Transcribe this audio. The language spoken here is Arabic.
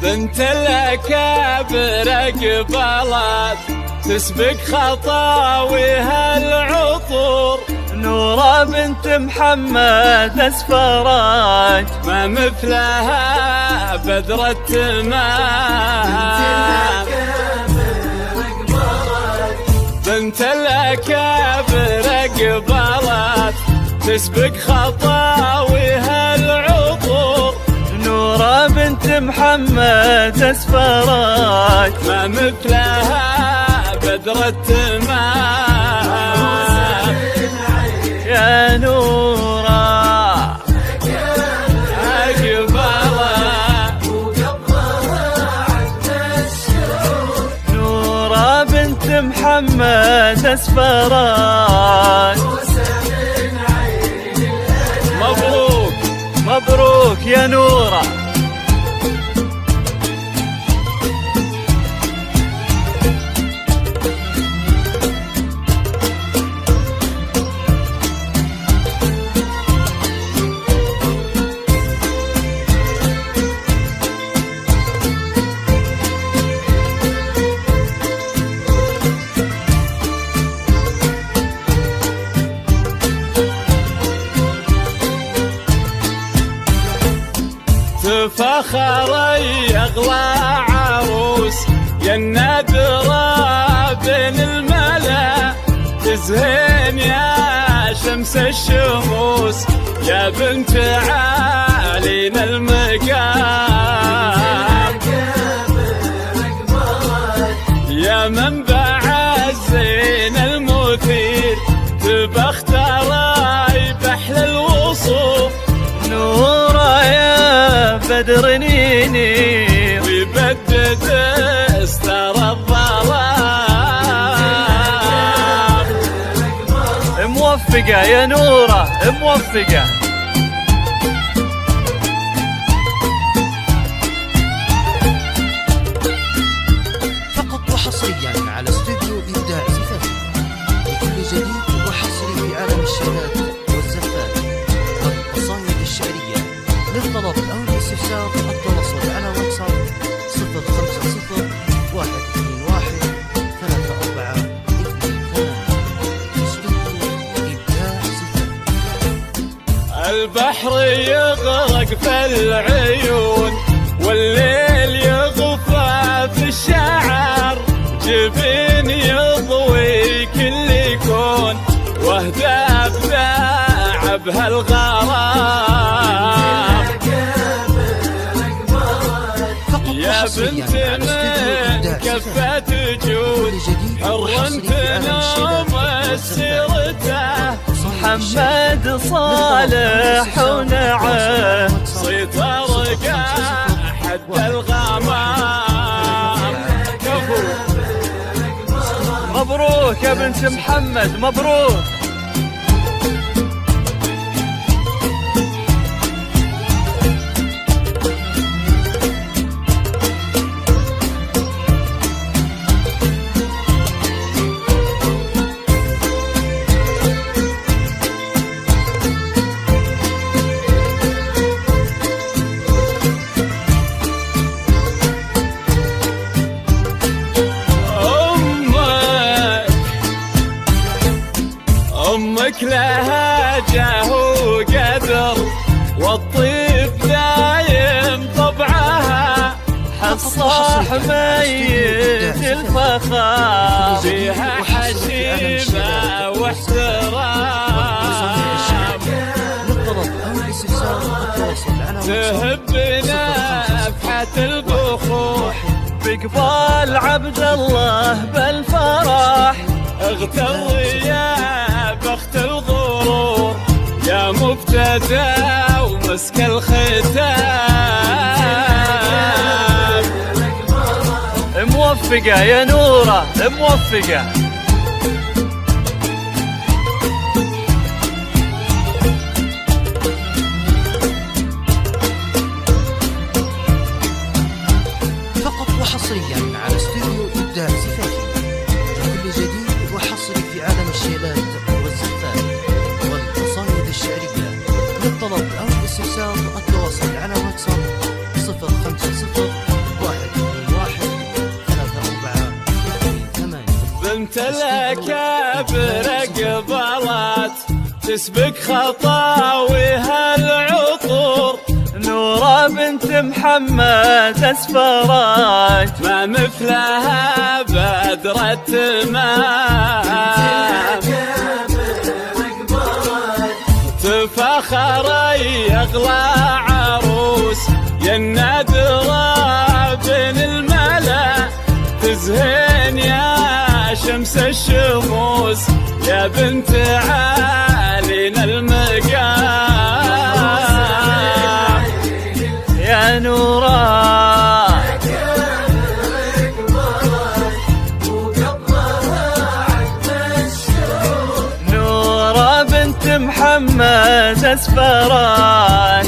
بنت الأكابر قبلت تسبق خطاويها العطور، نورة بنت محمد أسفرت ما مثلها بدر التمام. بنت الأكابر قبلت تسبق خطاويها العطور، نورة بنت محمد أسفرت ما مثلها بدر التمام. يا نورة نورة بنت محمد أسفرت. مبروك مبروك يا نورة. تفخري أغلى عروس يا النادرة بين الملا، تزهين يا شمس الشموس يا بنت عالينا المقام، يا منبع الزين المثير تبختري بحل الوصوف، نورة يا بدر نيني ويبدد استر الظلام. موفقة يا نورة موفقة. فقط وحصريا على استوديو إبداع زفافي، لكل جديد وحصري في عالم الشهادات والزفات والقصائد الشعرية. للطلب أو الاستفسار التواصل على واتساب 050 121 3428. استوديو إبداع زفافي. البحر يغرق في العيون والليل يغفى في الشعر، جبين يضوي كل كون واهداف ذاعبها الغرام. يا بنت من كفة جود حر تنام سيرته، محمد صالح ونعم صيت رقع حد الغمام. مبروك يا بنت محمد مبروك. أمك لها جاه وقدر والطيب دايم طبعها، حصاح ميت الفخار فيها حشيمة واحترام، للطلب أو الاستفسار التواصل على تهب نفحة البخور بقبال عبد الله بالفرح، اغتر يا بخت الغرور يا مبتدى ومسك الختام. موفقة يا نورة موفقة. فقط وحصريا على استوديو إبداع زفافي، لكل جديد وحصري في عالم الشيلات والزفات والقصائد الشعرية. للطلب أو الاستفسار التواصل على واتساب 050 الأكابر قبلت تسبق خطاويها العطور. نورة بنت محمد اسفرت ما مثلها بدر التمام، تفخر يغلى عروس يا النادرة بين الملا. تزهين يا شمس الشموس يا بنت عالينا المقام. يا نورة نورة بنت محمد اسفرت